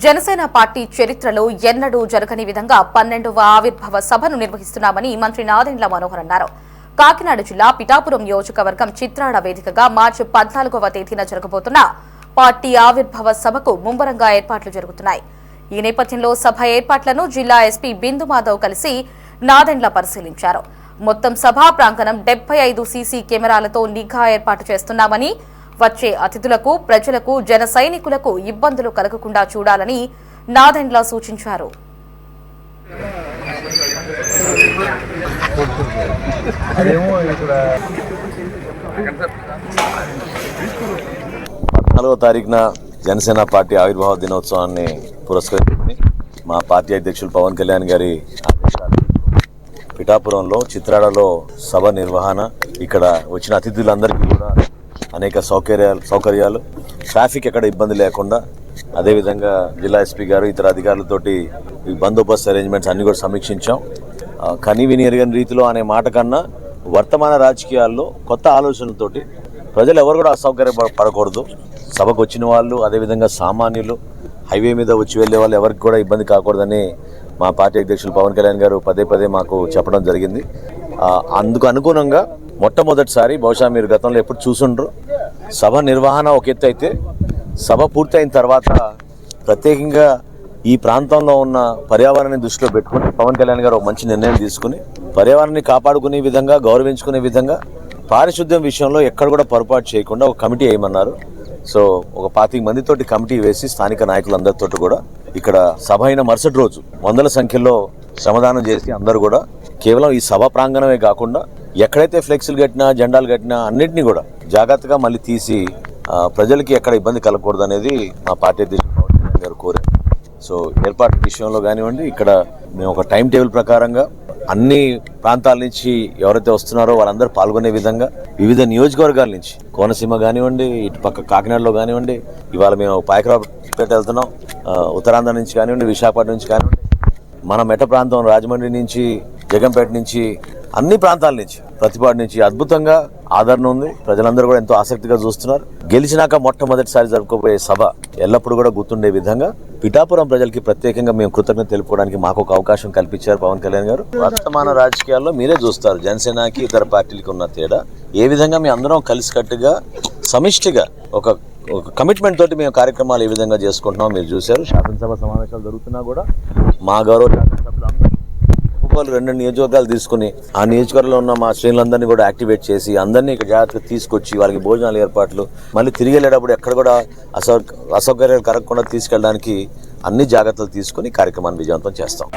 Janasena party చరిత్రలో ఎన్నడూ జరగని విధంగా 12వ ఆవిర్భావ సభను నిర్వహిస్తున్నామని మంత్రి నాదెండ్ల మనోహర్ అన్నారు. కాకినాడ జిల్లా పిఠాపురం నియోజకవర్గం చిత్రాడ వేదికగా మార్చి 14వ తేదీన జరగబోతున్న పార్టీ ఆవిర్భావ సభకు ముమ్మరంగా ఏర్పాట్లు జరుగుతున్నాయి. ఈ నేపథ్యంలో సభ ఏర్పాట్లను జిల్లా ఎస్పీ బిందు మాధవ్ కలిసి నాదెండ్ల పరిశీలించారు. మొత్తం సభా ప్రాంగణం 75 సీసీ కెమెరాలతో నిఘా ఏర్పాటు చేస్తున్నామని, వచ్చే అతిథులకు, ప్రజలకు, జన సైనికులకు ఇబ్బందులు కలగకుండా చూడాలని నాదెండ్ల సూచించారు. తారీఖున జనసేన పార్టీ ఆవిర్భావ దినోత్సవాన్ని పురస్కరించుకుని మా పార్టీ అధ్యక్షులు పవన్ కళ్యాణ్ గారి ఆదేశాలు పిఠాపురంలో చిత్రాడలో సభ నిర్వహణ, ఇక్కడ వచ్చిన అతిథులందరికీ కూడా అనేక సౌకర్యాలు, ట్రాఫిక్ ఎక్కడ ఇబ్బంది లేకుండా, అదేవిధంగా జిల్లా ఎస్పీ గారు ఇతర అధికారులతోటి ఈ బందోబస్తు అరేంజ్మెంట్స్ అన్ని కూడా సమీక్షించాం. కనీవిని ఎరగని రీతిలో అనే మాట కన్నా వర్తమాన రాజకీయాల్లో కొత్త ఆలోచనలతోటి ప్రజలు ఎవరు కూడా అసౌకర్యపడకూడదు. సభకు వచ్చిన వాళ్ళు, అదేవిధంగా సామాన్యులు, హైవే మీద వచ్చి వెళ్లే వాళ్ళు ఎవరికి కూడా ఇబ్బంది కాకూడదని మా పార్టీ అధ్యక్షులు పవన్ కళ్యాణ్ గారు పదే మాకు చెప్పడం జరిగింది. అందుకు అనుగుణంగా మొట్టమొదటిసారి, బహుశా మీరు గతంలో ఎప్పుడు చూసుండ్రు, సభ నిర్వహణ ఒక ఎత్తు అయితే సభ పూర్తయిన తర్వాత ప్రత్యేకంగా ఈ ప్రాంతంలో ఉన్న పర్యావరణాన్ని దృష్టిలో పెట్టుకుని పవన్ కళ్యాణ్ గారు ఒక మంచి నిర్ణయం తీసుకుని పర్యావరణాన్ని కాపాడుకునే విధంగా, గౌరవించుకునే విధంగా పారిశుద్ధ్యం విషయంలో ఎక్కడ కూడా పొరపాటు చేయకుండా ఒక కమిటీ వేయమన్నారు. సో ఒక 25 మందితోటి కమిటీ వేసి స్థానిక నాయకులందరితో కూడా ఇక్కడ సభ అయిన మరుసటి రోజు వందల సంఖ్యలో శ్రమదానం చేసి అందరూ కూడా కేవలం ఈ సభ ప్రాంగణమే కాకుండా ఎక్కడైతే ఫ్లెక్సీలు కట్టినా, జెండాలు కట్టినా అన్నింటినీ కూడా జాగ్రత్తగా మళ్ళీ తీసి ప్రజలకి ఎక్కడ ఇబ్బంది కలగకూడదు అనేది మా పార్టీ అధ్యక్షులు పవన్ కళ్యాణ్ గారు కోరారు. సో ఏర్పాటు విషయంలో కానివ్వండి, ఇక్కడ మేము ఒక టైం టేబుల్ ప్రకారంగా అన్ని ప్రాంతాల నుంచి ఎవరైతే వస్తున్నారో వాళ్ళందరూ పాల్గొనే విధంగా వివిధ నియోజకవర్గాల నుంచి, కోనసీమ కానివ్వండి, ఇటు పక్క కాకినాడలో కానివ్వండి, ఇవాళ మేము పాయకరావుపేట వెళ్తున్నాం, ఉత్తరాంధ్ర నుంచి కానివ్వండి, విశాఖపట్నం నుంచి కానివ్వండి, మన మెట్ట ప్రాంతం రాజమండ్రి నుంచి, జగంపేట నుంచి, అన్ని ప్రాంతాల నుంచి, ప్రతిపాడు నుంచి అద్భుతంగా ఆదరణ ఉంది. ప్రజలందరూ కూడా ఎంతో ఆసక్తిగా చూస్తున్నారు. గెలిచినాక మొట్టమొదటిసారి జరుపుకోబోయే సభ ఎల్లప్పుడూ కూడా గుర్తుండే విధంగా పిఠాపురం ప్రజలకి ప్రత్యేకంగా మేము కృతజ్ఞత తెలుపుకోవడానికి మాకు ఒక అవకాశం కల్పించారు పవన్ కళ్యాణ్ గారు. వర్తమాన రాజకీయాల్లో మీరే చూస్తారు జనసేనకి ఇతర పార్టీలకి ఉన్న తేడా. ఏ విధంగా మేము అందరం కలిసికట్టుగా సమిష్టిగా ఒక కమిట్మెంట్ తోటి మేము కార్యక్రమాలు ఏ విధంగా చేసుకుంటున్నాం మీరు చూశారు. శాసనసభ సమావేశాలు జరుగుతున్నా కూడా మా గౌరవ శాసనసభ్యులు అందరూ ఒక్కొక్కరు 2 నియోజకవర్గాలు తీసుకుని ఆ నియోజకవర్గంలో ఉన్న మా శ్రేణులందరినీ కూడా యాక్టివేట్ చేసి అందరినీ ఇక్కడ జాగ్రత్తగా తీసుకొచ్చి వాళ్ళకి భోజనాల ఏర్పాట్లు, మళ్ళీ తిరిగి వెళ్ళేటప్పుడు ఎక్కడ కూడా అసౌకర్యాలు కలగకుండా తీసుకెళ్ళడానికి అన్ని జాగ్రత్తలు తీసుకుని కార్యక్రమాన్ని విజయవంతం చేస్తాం.